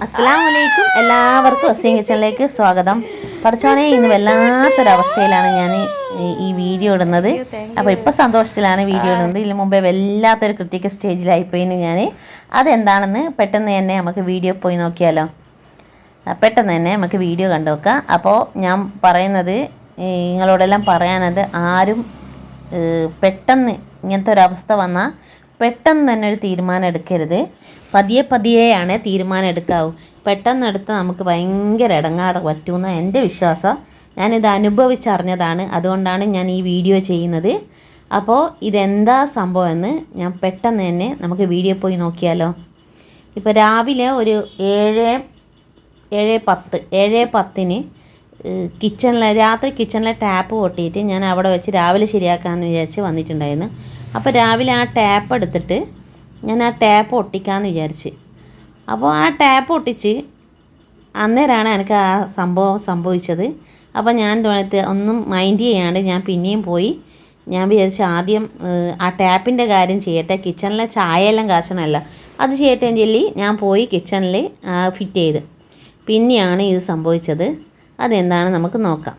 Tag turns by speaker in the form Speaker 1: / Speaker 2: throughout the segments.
Speaker 1: അസ്സലാമലൈക്കും. എല്ലാവർക്കും അസീം കിച്ചണിലേക്ക് സ്വാഗതം. പഠിച്ചോനെ, ഇന്ന് വല്ലാത്തൊരവസ്ഥയിലാണ് ഞാൻ ഈ വീഡിയോ ഇടുന്നത്. അപ്പോൾ ഇപ്പോൾ സന്തോഷത്തിലാണ് വീഡിയോ ഇടുന്നത്. ഇതിന് മുമ്പേ വല്ലാത്തൊരു ക്രിട്ടിക്കൽ സ്റ്റേജിലായിപ്പോയി ഞാൻ. അതെന്താണെന്ന് പെട്ടെന്ന് തന്നെ നമുക്ക് വീഡിയോ പോയി നോക്കിയാലോ. പെട്ടെന്ന് തന്നെ നമുക്ക് വീഡിയോ കണ്ടു നോക്കാം. അപ്പോൾ ഞാൻ പറയുന്നത്, നിങ്ങളോടെല്ലാം പറയാനത്, ആരും പെട്ടെന്ന് ഇങ്ങനത്തെ ഒരവസ്ഥ വന്നാൽ പെട്ടെന്ന് തന്നെ ഒരു തീരുമാനം എടുക്കരുത്. പതിയെയാണ് തീരുമാനം എടുക്കാവൂ. പെട്ടെന്ന് എടുത്താൽ നമുക്ക് ഭയങ്കര ഇടങ്ങാറ് പറ്റുമെന്ന് എൻ്റെ വിശ്വാസം. ഞാനിത് അനുഭവിച്ചറിഞ്ഞതാണ്, അതുകൊണ്ടാണ് ഞാൻ ഈ വീഡിയോ ചെയ്യുന്നത്. അപ്പോൾ ഇതെന്താ സംഭവം എന്ന് ഞാൻ പെട്ടെന്ന് തന്നെ നമുക്ക് വീഡിയോ പോയി നോക്കിയാലോ. ഇപ്പോൾ രാവിലെ ഒരു 7:10 രാത്രി കിച്ചണിലെ ടാപ്പ് പൊട്ടിയിട്ട് ഞാൻ അവിടെ വെച്ച് രാവിലെ ശരിയാക്കാമെന്ന് വിചാരിച്ച് വന്നിട്ടുണ്ടായിരുന്നു. അപ്പോൾ രാവിലെ ആ ടാപ്പ് എടുത്തിട്ട് ഞാൻ ആ ടാപ്പ് ഒട്ടിക്കാമെന്ന് വിചാരിച്ച്. അപ്പോൾ ആ ടാപ്പ് ഒട്ടിച്ച് അന്നേരമാണ് എനിക്ക് ആ സംഭവിച്ചത്. അപ്പോൾ ഞാൻ തോന്നിട്ട് ഒന്നും മൈൻഡ് ചെയ്യാണ്ട് ഞാൻ പിന്നെയും പോയി. ഞാൻ വിചാരിച്ച് ആദ്യം ആ ടാപ്പിൻ്റെ കാര്യം ചെയ്യട്ടെ, കിച്ചണിലെ ചായയെല്ലാം കാച്ചണമല്ല, അത് ചെയ്യട്ടെ എന്ന് ചൊല്ലി ഞാൻ പോയി കിച്ചണിൽ ഫിറ്റ് ചെയ്ത്. പിന്നെയാണ് ഇത് സംഭവിച്ചത്. അതെന്താണ് നമുക്ക് നോക്കാം.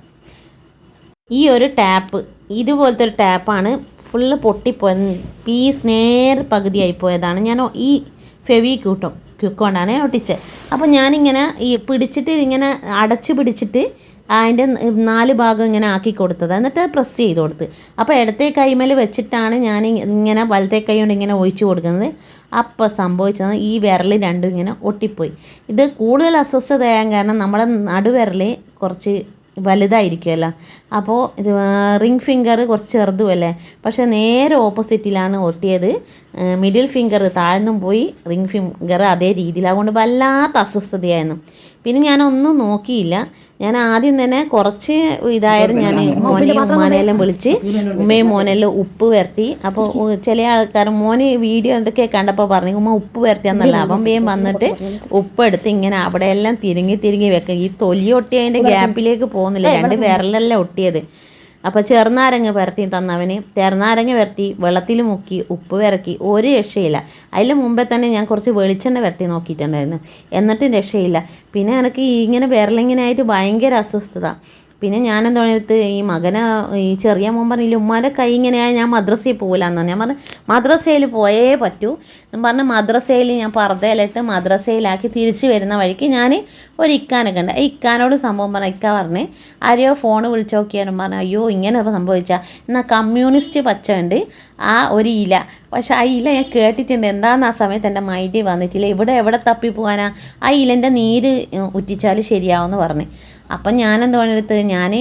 Speaker 1: ഈ ഒരു ടാപ്പ്, ഇതുപോലത്തെ ഒരു ടാപ്പാണ് ഫുള്ള് പൊട്ടിപ്പോയത്. പീസ് നേരെ പകുതിയായിപ്പോയതാണ്. ഞാൻ ഈ ഫെവിക്വിക്കൊണ്ടാണ് ഒട്ടിച്ചത്. അപ്പോൾ ഞാനിങ്ങനെ ഈ പിടിച്ചിട്ട് ഇങ്ങനെ അടച്ച് പിടിച്ചിട്ട് അതിൻ്റെ 4 ഭാഗം ഇങ്ങനെ ആക്കി കൊടുത്തത്, എന്നിട്ട് പ്രസ് ചെയ്ത് കൊടുത്ത്. അപ്പോൾ ഇടത്തെ കൈമേൽ വെച്ചിട്ടാണ് ഞാൻ ഇങ്ങനെ വലത്തെ കൈ കൊണ്ട് ഇങ്ങനെ ഒഴിച്ചു കൊടുക്കുന്നത്. അപ്പോൾ സംഭവിച്ചത് ഈ വിരൽ രണ്ടും ഇങ്ങനെ ഒട്ടിപ്പോയി. ഇത് കൂടുതൽ അസ്വസ്ഥതയാകാൻ കാരണം നമ്മുടെ നടുവിരൽ കുറച്ച് വലുതായിരിക്കുമല്ലോ. അപ്പോൾ ഇത് റിംഗ് ഫിംഗർ കുറച്ച് ചെറുതുമല്ലേ, പക്ഷേ നേരെ ഓപ്പോസിറ്റിലാണ് ഒട്ടിയത്. മിഡിൽ ഫിംഗർ താഴ്ന്നും പോയി, റിംഗ് ഫിംഗർ അതേ രീതിയിൽ. അതുകൊണ്ട് വല്ലാത്ത അസ്വസ്ഥതയായിരുന്നു. പിന്നെ ഞാനൊന്നും നോക്കിയില്ല. ഞാൻ ആദ്യം തന്നെ കുറച്ച് ഇതായിരുന്നു, ഞാൻ ഉമ്മാനെല്ലാം വിളിച്ച് ഉമ്മയും മോനെല്ലാം ഉപ്പ് വരട്ടി. അപ്പോൾ ചില ആൾക്കാർ മോന് വീഡിയോ എന്തൊക്കെ കണ്ടപ്പോൾ പറഞ്ഞു, ഉമ്മ ഉപ്പ് വരട്ടിയെന്നല്ല. അപ്പം വേഗം വന്നിട്ട് ഉപ്പെടുത്ത് ഇങ്ങനെ അവിടെയെല്ലാം തിരിങ്ങി വെക്കുക. ഈ തൊലി ഒട്ടിയതിൻ്റെ ഗ്യാപ്പിലേക്ക് പോകുന്നില്ല, 2 വിരലെല്ലാം ഒട്ടിയത്. അപ്പോൾ ചെറുനാരങ്ങ വരട്ടി തന്നവന്, ചെറുനാരങ്ങ വരട്ടി വെള്ളത്തിൽ മുക്കി ഉപ്പ് വിരക്കി, ഒരു രക്ഷയില്ല. അതിന് മുമ്പേ തന്നെ ഞാൻ കുറച്ച് വെളിച്ചെണ്ണ വരട്ടി നോക്കിയിട്ടുണ്ടായിരുന്നു, എന്നിട്ടും രക്ഷയില്ല. പിന്നെ എനിക്ക് ഇങ്ങനെ വിരലിങ്ങനായിട്ട് ഭയങ്കര അസ്വസ്ഥത. പിന്നെ ഞാനെന്താ പറഞ്ഞിട്ട് ഈ മകനെ, ഈ ചെറിയ മോൻ പറഞ്ഞില്ല ഉമ്മാൻ്റെ കൈ ഇങ്ങനെയായി ഞാൻ മദ്രസയിൽ പോകില്ലാന്ന് പറഞ്ഞു. ഞാൻ പറഞ്ഞു മദ്രസയിൽ പോയേ പറ്റൂ എന്ന് പറഞ്ഞ് മദ്രസയിൽ ഞാൻ പർദ്ദയിലിട്ട് മദ്രസയിലാക്കി തിരിച്ച് വരുന്ന വഴിക്ക് ഞാൻ ഒരു ഇക്കാനൊക്കെ ഉണ്ട്. ഇക്കാനോട് സംഭവം പറഞ്ഞ ഇക്ക പറഞ്ഞ് ആരെയോ ഫോൺ വിളിച്ച് നോക്കിയാലും പറഞ്ഞു, അയ്യോ ഇങ്ങനെ സംഭവിച്ചാൽ എന്നാൽ കമ്മ്യൂണിസ്റ്റ് പച്ച ഉണ്ട് ആ ഒരു ഇല. പക്ഷെ ആ ഇല ഞാൻ കേട്ടിട്ടുണ്ട്, എന്താണെന്ന് ആ സമയത്ത് എൻ്റെ മൈൻഡിൽ വന്നിട്ടില്ല. എവിടെ തപ്പി പോകാനാ, ആ ഇലൻ്റെ നീര് ഉറ്റിച്ചാൽ ശരിയാവുമെന്ന് പറഞ്ഞു. അപ്പം ഞാനെന്ത് പറഞ്ഞെടുത്ത് ഞാൻ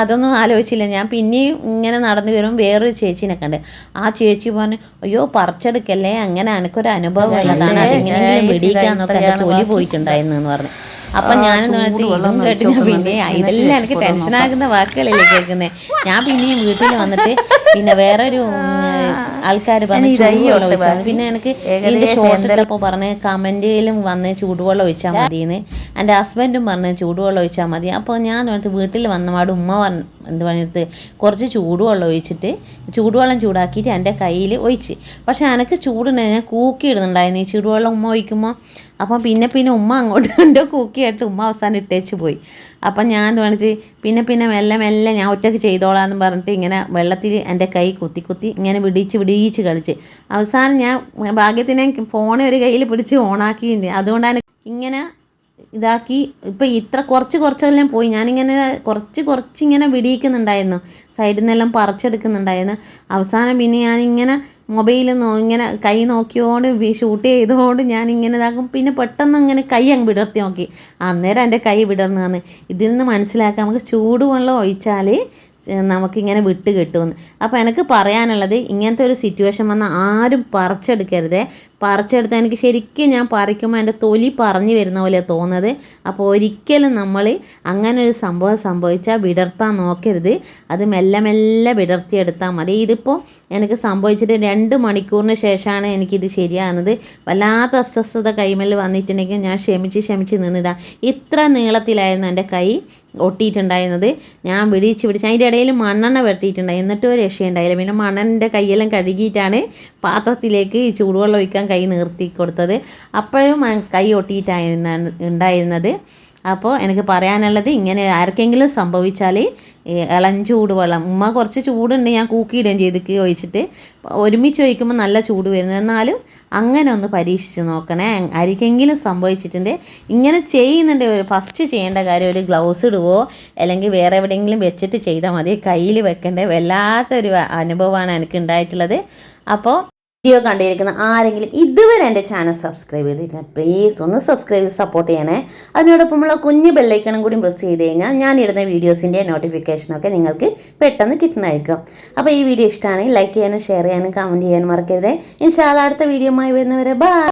Speaker 1: അതൊന്നും ആലോചിച്ചില്ല. ഞാൻ പിന്നെയും ഇങ്ങനെ നടന്നു വരും, വേറൊരു ചേച്ചീനെ കണ്ട്. ആ ചേച്ചി പറഞ്ഞു, അയ്യോ പറിച്ചെടുക്കല്ലേ, അങ്ങനെ എനിക്കൊരു അനുഭവം ഉള്ളതാണ്, അതിങ്ങനെയെങ്കിലും വെടിയിക്കാന്നൊക്കെ എൻ്റെ തൊലി പോയിട്ടുണ്ടായിരുന്നു എന്ന് പറഞ്ഞു. അപ്പം ഞാനെന്ന് പറഞ്ഞിട്ട് ഇതും കേട്ടിട്ട് പിന്നെ ഇതെല്ലാം എനിക്ക് ടെൻഷനാകുന്ന വാക്കുകളില്ലേ കേൾക്കുന്നത്. ഞാൻ പിന്നെയും വീട്ടിൽ വന്നിട്ട് പിന്നെ വേറൊരു ആൾക്കാർ പറഞ്ഞ് ചൂടുവെള്ളം ഒഴിച്ചാൽ, പിന്നെ എനിക്ക് ഇതിൻ്റെ ഷോർട്ടിട്ടപ്പോൾ പറഞ്ഞ് കമൻറ്റിലും വന്ന് ചൂടുവെള്ളം ഒഴിച്ചാൽ മതിയെന്ന്. എൻ്റെ ഹസ്ബൻഡും പറഞ്ഞ് ചൂടുവെള്ളം ഒഴിച്ചാൽ മതി. അപ്പോൾ ഞാൻ പറഞ്ഞിട്ട് വീട്ടിൽ വന്നപാട് ഉമ്മ എന്ത് പറഞ്ഞിട്ട് കുറച്ച് ചൂടുവെള്ളം ഒഴിച്ചിട്ട് ചൂടുവെള്ളം ചൂടാക്കിയിട്ട് എൻ്റെ കയ്യിൽ ഒഴിച്ച്. പക്ഷേ എനിക്ക് ചൂടുണ്ടായി, ഞാൻ കൂക്കിയിടുന്നുണ്ടായിരുന്നു ഈ ചൂടുവെള്ളം ഉമ്മ ഒഴിക്കുമ്പോൾ. അപ്പം പിന്നെ ഉമ്മ അങ്ങോട്ട് കണ്ടോ കൂക്കിയായിട്ട് ഉമ്മ അവസാനം ഇട്ടേച്ച് പോയി. അപ്പം ഞാൻ പറഞ്ഞിട്ട് പിന്നെ മെല്ലെ ഞാൻ ഒറ്റയ്ക്ക് ചെയ്തോളാമെന്ന് പറഞ്ഞിട്ട് ഇങ്ങനെ വെള്ളത്തിൽ എൻ്റെ കൈ കുത്തി ഇങ്ങനെ വിടിയിച്ച് കളിച്ച് അവസാനം ഞാൻ ഭാഗ്യത്തിന് ഫോൺ ഒരു കയ്യിൽ പിടിച്ച് ഓണാക്കിയിട്ടുണ്ട്. അതുകൊണ്ടാണ് ഇങ്ങനെ ഇതാക്കി. ഇപ്പം ഇത്ര കുറച്ചെല്ലാം പോയി. ഞാനിങ്ങനെ കുറച്ചിങ്ങനെ വിടിയിക്കുന്നുണ്ടായിരുന്നു, സൈഡിൽ നിന്നെല്ലാം പറിച്ചെടുക്കുന്നുണ്ടായിരുന്നു. അവസാനം പിന്നെ ഞാനിങ്ങനെ മൊബൈലിൽ ഇങ്ങനെ കൈ നോക്കിയോണ്ട് ഷൂട്ട് ചെയ്തുകൊണ്ട് ഞാനിങ്ങനെ ഇതാക്കും. പിന്നെ പെട്ടെന്ന് ഇങ്ങനെ കൈ അങ്ങ് വിടർത്തി നോക്കി, അന്നേരം എൻ്റെ കൈ വിടർന്നതാണ്. ഇതിൽ നിന്ന് മനസ്സിലാക്കാം നമുക്ക് ചൂടുവെള്ളം ഒഴിച്ചാൽ നമുക്കിങ്ങനെ വിട്ട് കിട്ടുമെന്ന്. അപ്പോൾ എനിക്ക് പറയാനുള്ളത്, ഇങ്ങനത്തെ ഒരു സിറ്റുവേഷൻ വന്നാൽ ആരും പറിച്ചെടുക്കരുതേ. പറിച്ചെടുത്ത് എനിക്ക് ശരിക്കും ഞാൻ പറിക്കുമ്പോൾ എൻ്റെ തൊലി പറഞ്ഞു വരുന്ന പോലെ തോന്നുന്നത്. അപ്പോൾ ഒരിക്കലും നമ്മൾ അങ്ങനെ ഒരു സംഭവം സംഭവിച്ചാൽ വിടർത്താൻ നോക്കരുത്. അത് മെല്ലെ വിടർത്തിയെടുത്താൽ മതി. ഇതിപ്പോൾ എനിക്ക് സംഭവിച്ചിട്ട് 2 മണിക്കൂറിന് ശേഷമാണ് എനിക്കിത് ശരിയാകുന്നത്. വല്ലാത്ത അസ്വസ്ഥത കൈമേൽ വന്നിട്ടുണ്ടെങ്കിൽ ഞാൻ ക്ഷമിച്ച് നിന്നതാണ്. ഇത്ര നീളത്തിലായിരുന്നു എൻ്റെ കൈ ഒട്ടിയിട്ടുണ്ടായിരുന്നത്. ഞാൻ പിടിച്ച് അതിൻ്റെ ഇടയിൽ മണ്ണെണ്ണ വെട്ടിയിട്ടുണ്ടായി, എന്നിട്ടും ഒരു രക്ഷയുണ്ടായില്ല. പിന്നെ മണ്ണെണ്ണൻ്റെ കൈയെല്ലാം കഴുകിയിട്ടാണ് പാത്രത്തിലേക്ക് ഈ ചൂടുവെള്ളം ഒഴിക്കാൻ കൈ നിർത്തി കൊടുത്തത്. അപ്പോഴും കൈ ഒട്ടിയിട്ടായിരുന്നത്. അപ്പോൾ എനിക്ക് പറയാനുള്ളത്, ഇങ്ങനെ ആർക്കെങ്കിലും സംഭവിച്ചാൽ ഇളം ചൂടുവെള്ളം, ഉമ്മ കുറച്ച് ചൂടുണ്ട് ഞാൻ കൂക്കിയിടുകയും ചെയ്തിട്ട് ഒഴിച്ചിട്ട്, ഒരുമിച്ച് ഒഴിക്കുമ്പോൾ നല്ല ചൂട് വരുന്നത്. എന്നാലും അങ്ങനെ ഒന്ന് പരീക്ഷിച്ച് നോക്കണേ. ആർക്കെങ്കിലും സംഭവിച്ചിട്ടുണ്ട് ഇങ്ങനെ ചെയ്യുന്നുണ്ട്, ഫസ്റ്റ് ചെയ്യേണ്ട കാര്യം ഒരു ഗ്ലൗസ് ഇടുവോ അല്ലെങ്കിൽ വേറെ എവിടെയെങ്കിലും വെച്ചിട്ട് ചെയ്താൽ മതി. കയ്യിൽ വെക്കേണ്ട വല്ലാത്തൊരു അനുഭവമാണ് എനിക്ക് ഉണ്ടായിട്ടുള്ളത്. അപ്പോൾ വീഡിയോ കണ്ടിരിക്കുന്ന ആരെങ്കിലും ഇതുവരെ എൻ്റെ ചാനൽ സബ്സ്ക്രൈബ് ചെയ്തിട്ടില്ല, പ്ലീസ് ഒന്ന് സബ്സ്ക്രൈബ് ചെയ്ത് സപ്പോർട്ട് ചെയ്യണേ. അതിനോടൊപ്പമുള്ള കുഞ്ഞ് ബെല്ലൈക്കണും കൂടി പ്രസ് ചെയ്ത് കഴിഞ്ഞാൽ ഞാനിടുന്ന വീഡിയോസിൻ്റെ നോട്ടിഫിക്കേഷനൊക്കെ നിങ്ങൾക്ക് പെട്ടെന്ന് കിട്ടുന്നതായിരിക്കും. അപ്പോൾ ഈ വീഡിയോ ഇഷ്ടമാണെങ്കിൽ ലൈക്ക് ചെയ്യാനും ഷെയർ ചെയ്യാനും കമൻറ്റ് ചെയ്യാനും മറക്കരുത്. ഇൻഷാ അല്ലാഹ് അടുത്ത വീഡിയോയുമായി വരുന്നവരെ ബൈ.